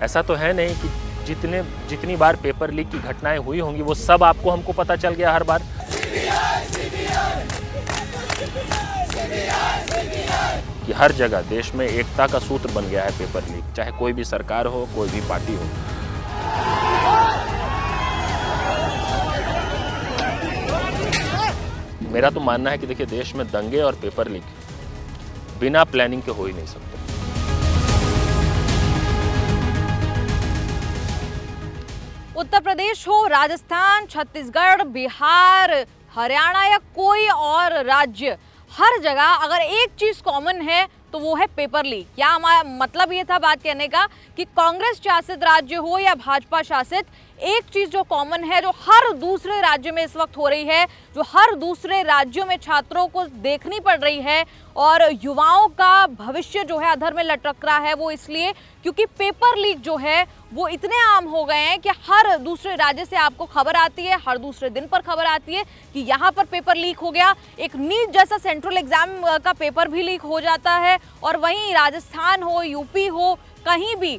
ऐसा तो है नहीं कि जितनी बार पेपर लीक की घटनाएं हुई होंगी वो सब आपको हमको पता चल गया हर बार। कि हर जगह देश में एकता का सूत्र बन गया है पेपर लीक, चाहे कोई भी सरकार हो, कोई भी पार्टी हो। मेरा तो मानना है कि देखिए, देश में दंगे और पेपर लीक बिना प्लानिंग के हो ही नहीं सकते। उत्तर प्रदेश हो, राजस्थान, छत्तीसगढ़, बिहार, हरियाणा या कोई और राज्य, हर जगह अगर एक चीज कॉमन है तो वो है पेपर लीक। क्या हमारा मतलब ये था बात कहने का कि कांग्रेस शासित राज्य हो या भाजपा शासित, एक चीज जो कॉमन है, जो हर दूसरे राज्य में इस वक्त हो रही है, जो हर दूसरे राज्यों में छात्रों को देखनी पड़ रही है और युवाओं का भविष्य जो है अधर में लटक रहा है, वो इसलिए क्योंकि पेपर लीक जो है वो इतने आम हो गए हैं कि हर दूसरे राज्य से आपको खबर आती है, हर दूसरे दिन पर खबर आती है कि यहाँ पर पेपर लीक हो गया। एक नीट जैसा सेंट्रल एग्जाम का पेपर भी लीक हो जाता है और वहीं राजस्थान हो, यूपी हो, कहीं भी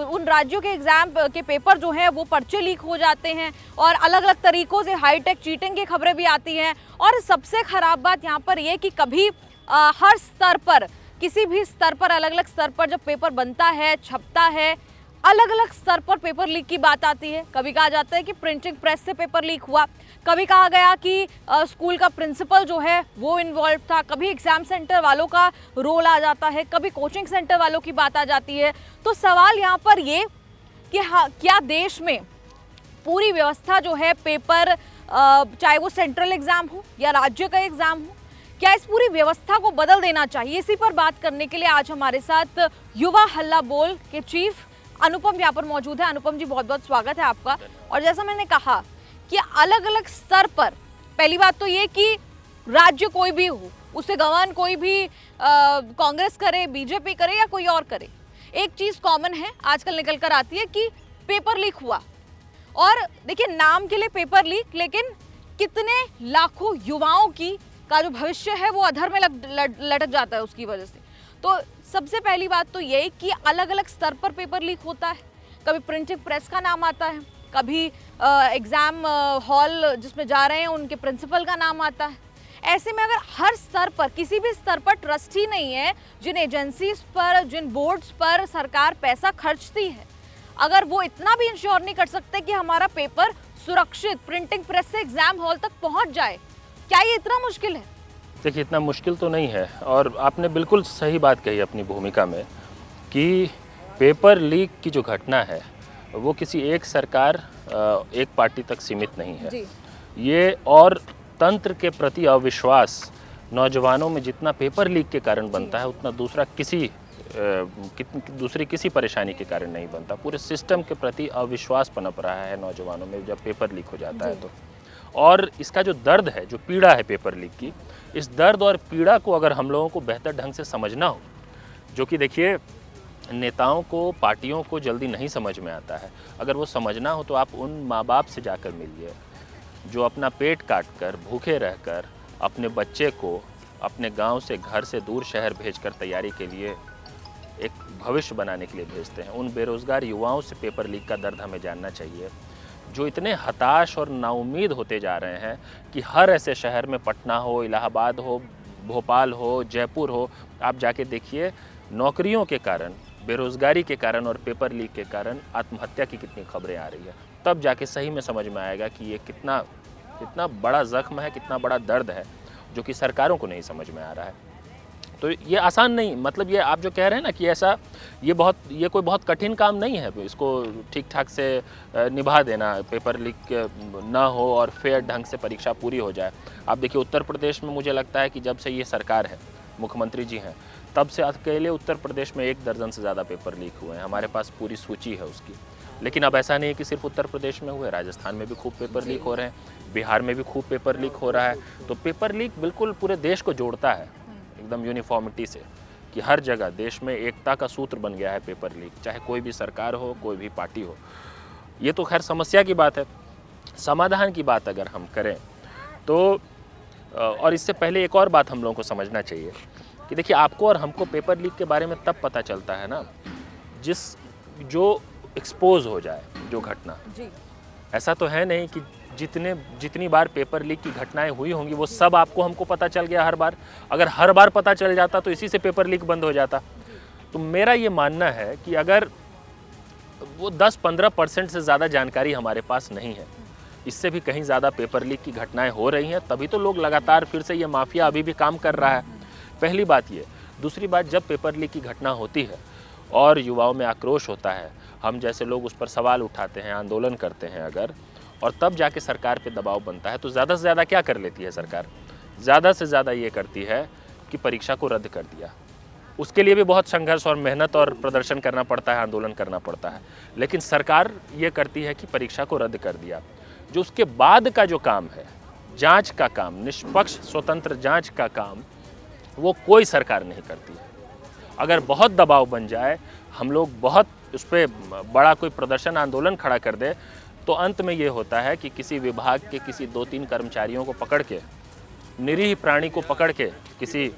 उन राज्यों के एग्जाम के पेपर जो हैं वो पर्चे लीक हो जाते हैं और अलग अलग तरीकों से हाईटेक चीटिंग की खबरें भी आती हैं। और सबसे खराब बात यहाँ पर ये कि कभी हर स्तर पर, किसी भी स्तर पर, अलग अलग स्तर पर जब पेपर बनता है, छपता है, अलग अलग स्तर पर पेपर लीक की बात आती है। कभी कहा जाता है कि प्रिंटिंग प्रेस से पेपर लीक हुआ, कभी कहा गया कि स्कूल का प्रिंसिपल जो है वो इन्वॉल्व था, कभी एग्जाम सेंटर वालों का रोल आ जाता है, कभी कोचिंग सेंटर वालों की बात आ जाती है। तो सवाल यहाँ पर ये कि हाँ, क्या देश में पूरी व्यवस्था जो है पेपर, चाहे वो सेंट्रल एग्जाम हो या राज्य का एग्जाम हो, क्या इस पूरी व्यवस्था को बदल देना चाहिए? इसी पर बात करने के लिए आज हमारे साथ युवा हल्ला बोल के चीफ अनुपम यहाँ पर मौजूद है। अनुपम जी, बहुत बहुत स्वागत है आपका। और जैसा मैंने कहा कि अलग अलग स्तर पर, पहली बात तो ये कि राज्य कोई भी हो, उसे गवर्न कोई भी कांग्रेस करे, बीजेपी करे या कोई और करे, एक चीज कॉमन है आजकल निकल कर आती है कि पेपर लीक हुआ। और देखिए, नाम के लिए पेपर लीक, लेकिन कितने लाखों युवाओं की का जो भविष्य है वो अधर में लटक जाता है उसकी वजह से। तो सबसे पहली बात तो यही कि अलग अलग स्तर पर पेपर लीक होता है। कभी प्रिंटिंग प्रेस का नाम आता है, कभी एग्जाम हॉल जिसमें जा रहे हैं उनके प्रिंसिपल का नाम आता है। ऐसे में अगर हर स्तर पर, किसी भी स्तर पर ट्रस्ट ही नहीं है, जिन एजेंसीज पर, जिन बोर्ड्स पर सरकार पैसा खर्चती है, अगर वो इतना भी इंश्योर नहीं कर सकते कि हमारा पेपर सुरक्षित प्रिंटिंग प्रेस से एग्जाम हॉल तक पहुंच जाए, क्या ये इतना मुश्किल है? देखिए, इतना मुश्किल तो नहीं है और आपने बिल्कुल सही बात कही अपनी भूमिका में कि पेपर लीक की जो घटना है वो किसी एक सरकार, एक पार्टी तक सीमित नहीं है जी। ये और तंत्र के प्रति अविश्वास नौजवानों में जितना पेपर लीक के कारण बनता है, उतना दूसरी किसी परेशानी के कारण नहीं बनता। पूरे सिस्टम के प्रति अविश्वास पनप रहा है नौजवानों में जब पेपर लीक हो जाता है तो। और इसका जो दर्द है, जो पीड़ा है पेपर लीक की, इस दर्द और पीड़ा को अगर हम लोगों को बेहतर ढंग से समझना हो, जो कि देखिए नेताओं को, पार्टियों को जल्दी नहीं समझ में आता है, अगर वो समझना हो तो आप उन माँ बाप से जाकर मिलिए जो अपना पेट काट कर, भूखे रहकर अपने बच्चे को अपने गांव से, घर से दूर शहर भेजकर तैयारी के लिए, एक भविष्य बनाने के लिए भेजते हैं। उन बेरोज़गार युवाओं से पेपर लीक का दर्द हमें जानना चाहिए, जो इतने हताश और नाउम्मीद होते जा रहे हैं कि हर ऐसे शहर में, पटना हो, इलाहाबाद हो, भोपाल हो, जयपुर हो, आप जाके देखिए, नौकरियों के कारण, बेरोज़गारी के कारण और पेपर लीक के कारण आत्महत्या की कितनी खबरें आ रही है। तब जाके सही में समझ में आएगा कि ये कितना बड़ा ज़ख्म है, कितना बड़ा दर्द है, जो कि सरकारों को नहीं समझ में आ रहा है। तो ये आसान नहीं, मतलब ये आप जो कह रहे हैं ना कि ऐसा, ये कोई बहुत कठिन काम नहीं है इसको ठीक ठाक से निभा देना, पेपर लीक ना हो और फेयर ढंग से परीक्षा पूरी हो जाए। आप देखिए, उत्तर प्रदेश में मुझे लगता है कि जब से ये सरकार है, मुख्यमंत्री जी हैं, तब से अकेले उत्तर प्रदेश में 1 दर्जन से ज़्यादा पेपर लीक हुए हैं। हमारे पास पूरी सूची है उसकी। लेकिन अब ऐसा नहीं है कि सिर्फ उत्तर प्रदेश में हुए, राजस्थान में भी खूब पेपर लीक हो रहे हैं, बिहार में भी खूब पेपर लीक हो रहा है। तो पेपर लीक बिल्कुल पूरे देश को जोड़ता है एकदम यूनिफॉर्मिटी से, कि हर जगह देश में एकता का सूत्र बन गया है पेपर लीक, चाहे कोई भी सरकार हो, कोई भी पार्टी हो। ये तो खैर समस्या की बात है। समाधान की बात अगर हम करें तो, और इससे पहले एक और बात हम लोगों को समझना चाहिए कि देखिए, आपको और हमको पेपर लीक के बारे में तब पता चलता है ना, जिस जो एक्सपोज हो जाए जो घटना। जी। ऐसा तो है नहीं कि जितनी बार पेपर लीक की घटनाएं हुई होंगी वो सब आपको हमको पता चल गया हर बार। अगर हर बार पता चल जाता तो इसी से पेपर लीक बंद हो जाता। तो मेरा ये मानना है कि अगर वो 10-15% से ज़्यादा जानकारी हमारे पास नहीं है, इससे भी कहीं ज़्यादा पेपर लीक की घटनाएं हो रही हैं, तभी तो लोग लगातार फिर से ये माफिया अभी भी काम कर रहा है। पहली बात ये। दूसरी बात, जब पेपर लीक की घटना होती है और युवाओं में आक्रोश होता है, हम जैसे लोग उस पर सवाल उठाते हैं, आंदोलन करते हैं अगर, और तब जाके सरकार पे दबाव बनता है, तो ज़्यादा से ज़्यादा क्या कर लेती है सरकार? ज़्यादा से ज़्यादा ये करती है कि परीक्षा को रद्द कर दिया। उसके लिए भी बहुत संघर्ष और मेहनत और प्रदर्शन करना पड़ता है, आंदोलन करना पड़ता है, लेकिन सरकार ये करती है कि परीक्षा को रद्द कर दिया। जो उसके बाद का जो काम है, जांच का काम, निष्पक्ष स्वतंत्र जांच का काम, वो कोई सरकार नहीं करती है। अगर बहुत दबाव बन जाए, हम लोग बहुत उस पर बड़ा कोई प्रदर्शन आंदोलन खड़ा कर दे, तो अंत में ये होता है कि किसी विभाग के किसी 2-3 कर्मचारियों को पकड़ के, निरीह प्राणी को पकड़ के, किसी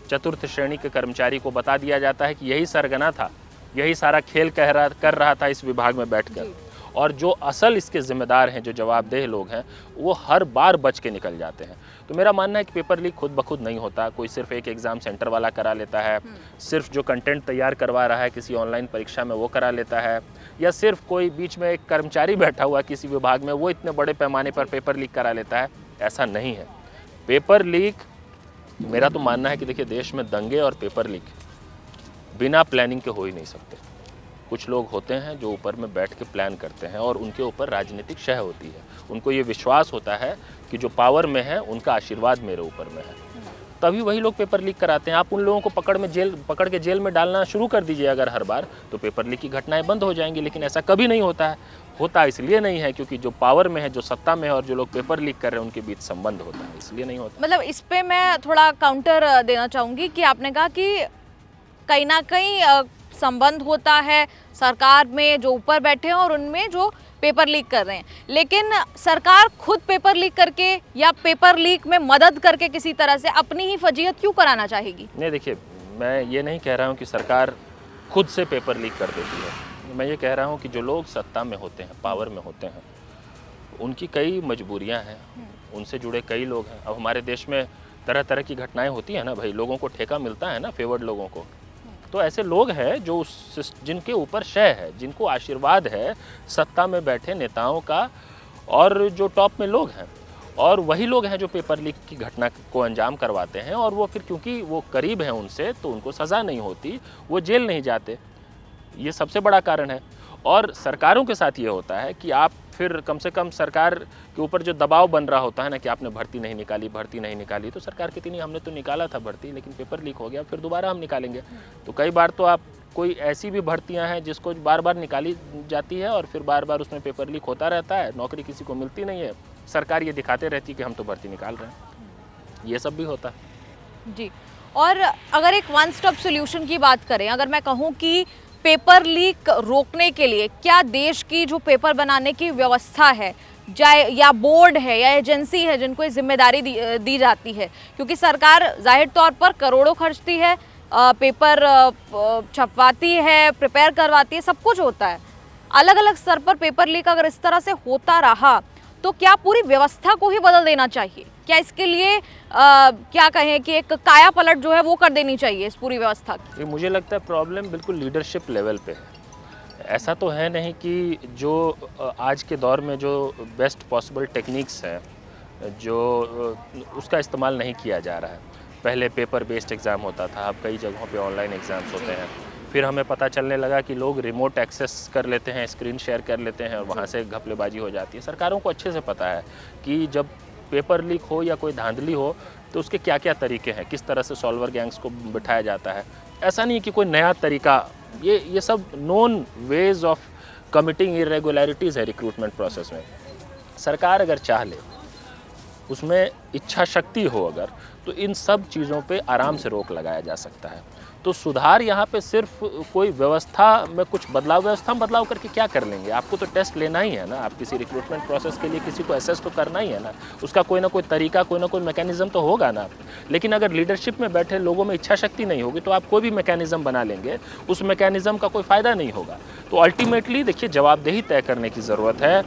चतुर्थ श्रेणी के कर्मचारी को बता दिया जाता है कि यही सरगना था, यही सारा खेल कर रहा था इस विभाग में बैठकर। और जो असल इसके जिम्मेदार हैं, जो जवाबदेह लोग हैं, वो हर बार बच के निकल जाते हैं। तो मेरा मानना है कि पेपर लीक खुद ब खुद नहीं होता। कोई सिर्फ एक एग्ज़ाम सेंटर वाला करा लेता है, सिर्फ जो कंटेंट तैयार करवा रहा है किसी ऑनलाइन परीक्षा में वो करा लेता है, या सिर्फ कोई बीच में एक कर्मचारी बैठा हुआ किसी विभाग में वो इतने बड़े पैमाने पर पेपर लीक करा लेता है। ऐसा नहीं है। पेपर लीक, मेरा तो मानना है कि देखिए, देश में दंगे और पेपर लीक बिना प्लानिंग के हो ही नहीं सकते। कुछ लोग होते हैं जो ऊपर में बैठ के प्लान करते हैं और उनके ऊपर राजनीतिक शह होती है। उनको ये विश्वास होता है कि जो पावर में है उनका आशीर्वाद मेरे ऊपर में है, तभी वही लोग पेपर लीक कराते हैं। आप उन लोगों को पकड़ के जेल में डालना शुरू कर दीजिए अगर हर बार, तो पेपर लीक की घटनाएं बंद हो जाएंगी। लेकिन ऐसा कभी नहीं होता है। होता इसलिए नहीं है क्योंकि जो पावर में है, जो सत्ता में है, और जो लोग पेपर लीक कर रहे हैं उनके बीच संबंध होता है, इसलिए नहीं होता। मतलब इस पे मैं थोड़ा काउंटर देना चाहूँगी कि आपने कहा कि कहीं ना कहीं संबंध होता है सरकार में जो ऊपर बैठे हैं और उनमें जो पेपर लीक कर रहे हैं, लेकिन सरकार खुद पेपर लीक करके या पेपर लीक में मदद करके किसी तरह से अपनी ही फजीहत क्यों कराना चाहेगी? नहीं, देखिए, मैं ये नहीं कह रहा हूँ कि सरकार खुद से पेपर लीक कर देती है। मैं ये कह रहा हूँ कि जो लोग सत्ता में होते हैं, पावर में होते हैं, उनकी कई मजबूरियाँ हैं, उनसे जुड़े कई लोग हैं। अब हमारे देश में तरह तरह की घटनाएं होती हैं ना भाई, लोगों को ठेका मिलता है ना, फेवर्ड लोगों को। तो ऐसे लोग हैं जो जिनके ऊपर शय है, जिनको आशीर्वाद है सत्ता में बैठे नेताओं का, और जो टॉप में लोग हैं, और वही लोग हैं जो पेपर लीक की घटना को अंजाम करवाते हैं। और वो फिर क्योंकि वो करीब हैं उनसे, तो उनको सज़ा नहीं होती, वो जेल नहीं जाते। ये सबसे बड़ा कारण है। और सरकारों के साथ ये होता है कि आप फिर कम से कम सरकार के ऊपर जो दबाव बन रहा होता है ना कि आपने भर्ती नहीं निकाली, तो सरकार कहती नहीं, हमने तो निकाला था भर्ती, लेकिन पेपर लीक हो गया, फिर दोबारा हम निकालेंगे। तो कई बार तो आप कोई ऐसी भी भर्तियां हैं जिसको बार बार निकाली जाती है और फिर बार बार उसमें पेपर लीक होता रहता है, नौकरी किसी को मिलती नहीं है, सरकार ये दिखाते रहती है कि हम तो भर्ती निकाल रहे हैं। ये सब भी होता है जी। और अगर एक वन स्टॉप सोल्यूशन की बात करें, अगर मैं कहूँ कि पेपर लीक रोकने के लिए क्या देश की जो पेपर बनाने की व्यवस्था है, या बोर्ड है या एजेंसी है जिनको ये जिम्मेदारी दी जाती है, क्योंकि सरकार जाहिर तौर पर करोड़ों खर्चती है, पेपर छपवाती है, प्रिपेयर करवाती है, सब कुछ होता है। अलग अलग स्तर पर पेपर लीक अगर इस तरह से होता रहा तो क्या पूरी व्यवस्था को ही बदल देना चाहिए? क्या इसके लिए क्या कहें कि एक काया पलट जो है वो कर देनी चाहिए इस पूरी व्यवस्था की? मुझे लगता है प्रॉब्लम बिल्कुल लीडरशिप लेवल पे है। ऐसा तो है नहीं कि जो आज के दौर में जो बेस्ट पॉसिबल टेक्निक्स हैं, जो उसका इस्तेमाल नहीं किया जा रहा है। पहले पेपर बेस्ड एग्ज़ाम होता था, अब कई जगहों पे ऑनलाइन एग्ज़ाम्स होते हैं। फिर हमें पता चलने लगा कि लोग रिमोट एक्सेस कर लेते हैं, स्क्रीन शेयर कर लेते हैं और वहाँ से घपलेबाजी हो जाती है। सरकारों को अच्छे से पता है कि जब पेपर लीक हो या कोई धांधली हो तो उसके क्या क्या तरीके हैं, किस तरह से सॉल्वर गैंग्स को बिठाया जाता है। ऐसा नहीं कि कोई नया तरीका, ये सब non ways of committing irregularities है रिक्रूटमेंट प्रोसेस में। सरकार अगर चाह ले, उसमें इच्छा शक्ति हो अगर, तो इन सब चीज़ों पे आराम से रोक लगाया जा सकता है। तो सुधार यहाँ पे सिर्फ कोई व्यवस्था में कुछ व्यवस्था में बदलाव करके क्या कर लेंगे? आपको तो टेस्ट लेना ही है ना, आप किसी रिक्रूटमेंट प्रोसेस के लिए किसी को असेस तो करना ही है ना, उसका कोई ना कोई तरीका, कोई ना कोई मैकेनिज्म तो होगा ना। लेकिन अगर लीडरशिप में बैठे लोगों में इच्छा शक्ति नहीं होगी तो आप कोई भी मैकेनिज्म बना लेंगे, उस मैकेनिज्म का कोई फ़ायदा नहीं होगा। तो अल्टीमेटली देखिए, जवाबदेही तय करने की ज़रूरत है।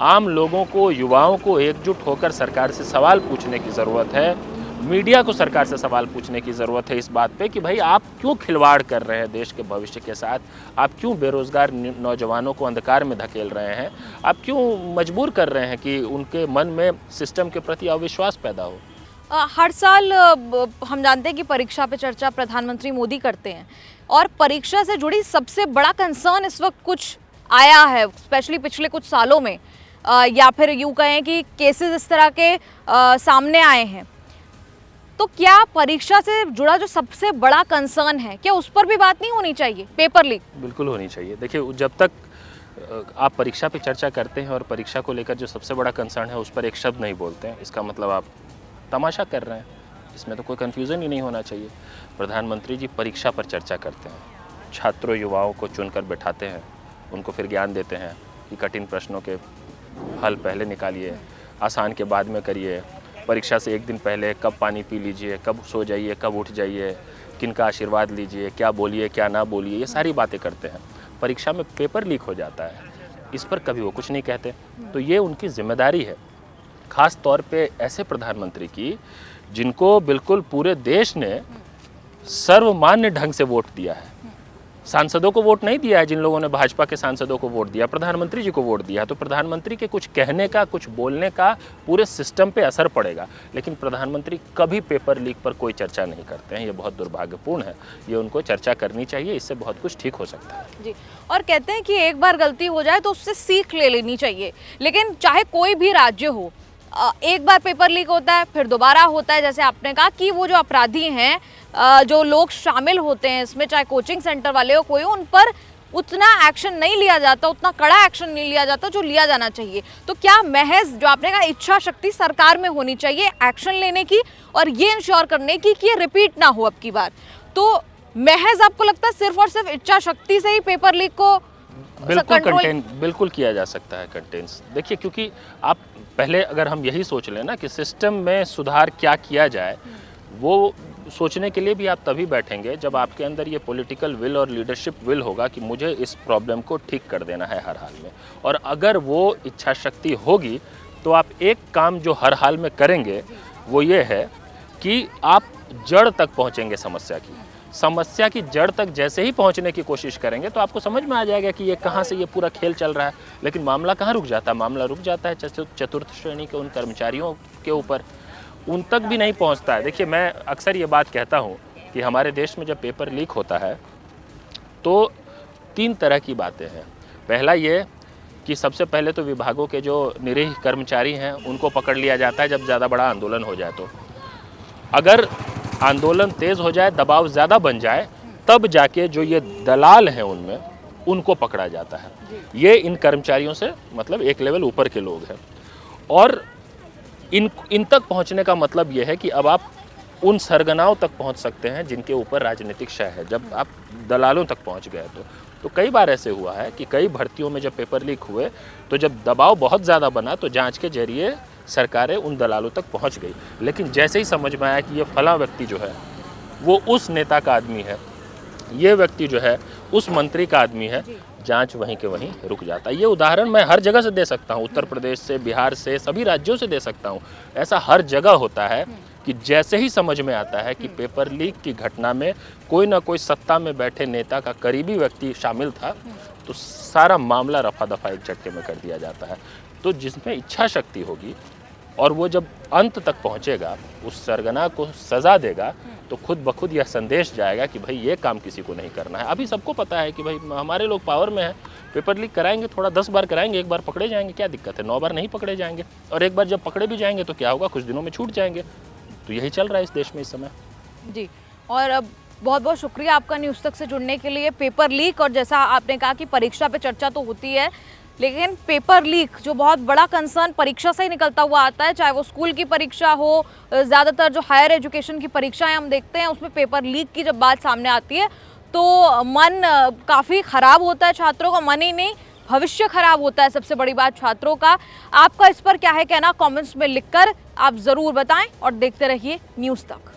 आम लोगों को, युवाओं को एकजुट होकर सरकार से सवाल पूछने की ज़रूरत है। मीडिया को सरकार से सवाल पूछने की ज़रूरत है इस बात पे कि भाई आप क्यों खिलवाड़ कर रहे हैं देश के भविष्य के साथ, आप क्यों बेरोज़गार नौजवानों को अंधकार में धकेल रहे हैं, आप क्यों मजबूर कर रहे हैं कि उनके मन में सिस्टम के प्रति अविश्वास पैदा हो। हर साल हम जानते हैं कि परीक्षा पे चर्चा प्रधानमंत्री मोदी करते हैं और परीक्षा से जुड़ी सबसे बड़ा कंसर्न इस वक्त कुछ आया है, स्पेशली पिछले कुछ सालों में, या फिर यूँ कहें कि केसेस इस तरह के सामने आए हैं। तो क्या परीक्षा से जुड़ा जो सबसे बड़ा कंसर्न है, क्या उस पर भी बात नहीं होनी चाहिए? पेपर लीक बिल्कुल होनी चाहिए। देखिए, जब तक आप परीक्षा पे चर्चा करते हैं और परीक्षा को लेकर जो सबसे बड़ा कंसर्न है उस पर एक शब्द नहीं बोलते हैं, इसका मतलब आप तमाशा कर रहे हैं। इसमें तो कोई कन्फ्यूज़न ही नहीं होना चाहिए। प्रधानमंत्री जी परीक्षा पर चर्चा करते हैं, छात्रों युवाओं को चुनकर बैठाते हैं, उनको फिर ज्ञान देते हैं कि कठिन प्रश्नों के हल पहले निकालिए, आसान के बाद में करिए, परीक्षा से एक दिन पहले कब पानी पी लीजिए, कब सो जाइए, कब उठ जाइए, किनका आशीर्वाद लीजिए, क्या बोलिए क्या ना बोलिए, ये सारी बातें करते हैं। परीक्षा में पेपर लीक हो जाता है, इस पर कभी वो कुछ नहीं कहते। तो ये उनकी जिम्मेदारी है, ख़ास तौर पे ऐसे प्रधानमंत्री की जिनको बिल्कुल पूरे देश ने सर्वमान्य ढंग से वोट दिया है। सांसदों को वोट नहीं दिया है, जिन लोगों ने भाजपा के सांसदों को वोट दिया, प्रधानमंत्री जी को वोट दिया है। तो प्रधानमंत्री के कुछ कहने का, कुछ बोलने का पूरे सिस्टम पे असर पड़ेगा। लेकिन प्रधानमंत्री कभी पेपर लीक पर कोई चर्चा नहीं करते हैं, ये बहुत दुर्भाग्यपूर्ण है। ये उनको चर्चा करनी चाहिए, इससे बहुत कुछ ठीक हो सकता है जी। और कहते हैं कि एक बार गलती हो जाए तो उससे सीख ले लेनी चाहिए, लेकिन चाहे कोई भी राज्य हो, एक बार पेपर लीक होता है फिर दोबारा होता है। जैसे आपने कहा कि वो जो अपराधी हैं, जो लोग शामिल होते हैं इसमें, चाहे कोचिंग सेंटर वाले हो कोई, उन पर उतना एक्शन नहीं लिया जाता, उतना कड़ा एक्शन नहीं लिया जाता जो लिया जाना चाहिए। तो क्या महज जो आपने कहा इच्छा शक्ति सरकार में होनी चाहिए एक्शन लेने की और ये इंश्योर करने की कि ये रिपीट ना हो अब की बार, तो महज आपको लगता है सिर्फ और सिर्फ इच्छा शक्ति से ही पेपर लीक को बिल्कुल किया जा सकता है कंटेन्स। देखिए, क्योंकि आप पहले अगर हम यही सोच लें ना कि सिस्टम में सुधार क्या किया जाए, वो सोचने के लिए भी आप तभी बैठेंगे जब आपके अंदर ये पॉलिटिकल विल और लीडरशिप विल होगा कि मुझे इस प्रॉब्लम को ठीक कर देना है हर हाल में। और अगर वो इच्छा शक्ति होगी तो आप एक काम जो हर हाल में करेंगे वो ये है कि आप जड़ तक पहुँचेंगे समस्या की जड़ तक जैसे ही पहुंचने की कोशिश करेंगे तो आपको समझ में आ जाएगा कि ये कहाँ से ये पूरा खेल चल रहा है। लेकिन मामला कहाँ रुक जाता है? मामला रुक जाता है चतुर्थ श्रेणी के उन कर्मचारियों के ऊपर, उन तक भी नहीं पहुंचता है। देखिए, मैं अक्सर ये बात कहता हूँ कि हमारे देश में जब पेपर लीक होता है तो 3 तरह की बातें हैं। पहला ये कि सबसे पहले तो विभागों के जो निरीह कर्मचारी हैं उनको पकड़ लिया जाता है जब ज़्यादा बड़ा आंदोलन हो जाए। तो अगर आंदोलन तेज़ हो जाए, दबाव ज़्यादा बन जाए, तब जाके जो ये दलाल हैं उनमें उनको पकड़ा जाता है। ये इन कर्मचारियों से मतलब एक लेवल ऊपर के लोग हैं। और इन तक पहुंचने का मतलब ये है कि अब आप उन सरगनाओं तक पहुंच सकते हैं जिनके ऊपर राजनीतिक शय है। जब आप दलालों तक पहुंच गए तो कई बार ऐसे हुआ है कि कई भर्तियों में जब पेपर लीक हुए तो जब दबाव बहुत ज़्यादा बना तो जांच के जरिए सरकारें उन दलालों तक पहुंच गई। लेकिन जैसे ही समझ में आया कि ये फलां व्यक्ति जो है वो उस नेता का आदमी है, ये व्यक्ति जो है उस मंत्री का आदमी है, जांच वहीं के वहीं रुक जाता है। ये उदाहरण मैं हर जगह से दे सकता हूँ, उत्तर प्रदेश से, बिहार से, सभी राज्यों से दे सकता हूँ। ऐसा हर जगह होता है कि जैसे ही समझ में आता है कि पेपर लीक की घटना में कोई ना कोई सत्ता में बैठे नेता का करीबी व्यक्ति शामिल था तो सारा मामला रफा दफा एक झटके में कर दिया जाता है। तो जिसमें इच्छा शक्ति होगी और वो जब अंत तक पहुंचेगा, उस सरगना को सज़ा देगा, तो खुद ब खुद यह संदेश जाएगा कि भाई ये काम किसी को नहीं करना है। अभी सबको पता है कि भाई हमारे लोग पावर में हैं, पेपर लीक कराएंगे, थोड़ा 10 बार कराएंगे, एक बार पकड़े जाएंगे, क्या दिक्कत है? 9 बार नहीं पकड़े जाएंगे, और एक बार जब पकड़े भी जाएंगे तो क्या होगा? कुछ दिनों में छूट जाएंगे। तो यही चल रहा है इस देश में इस समय। जी, और अब बहुत बहुत शुक्रिया आपका न्यूज़ तक से जुड़ने के लिए। पेपर लीक और जैसा आपने कहा कि परीक्षा पे चर्चा तो होती है, लेकिन पेपर लीक जो बहुत बड़ा कंसर्न परीक्षा से ही निकलता हुआ आता है, चाहे वो स्कूल की परीक्षा हो, ज़्यादातर जो हायर एजुकेशन की परीक्षाएं हम देखते हैं उसमें पेपर लीक की जब बात सामने आती है तो मन काफ़ी ख़राब होता है। छात्रों का मन ही नहीं, भविष्य खराब होता है। सबसे बड़ी बात छात्रों का। आपका इस पर क्या है कहना, कमेंट्स में लिखकर आप ज़रूर बताएं और देखते रहिए न्यूज़ तक।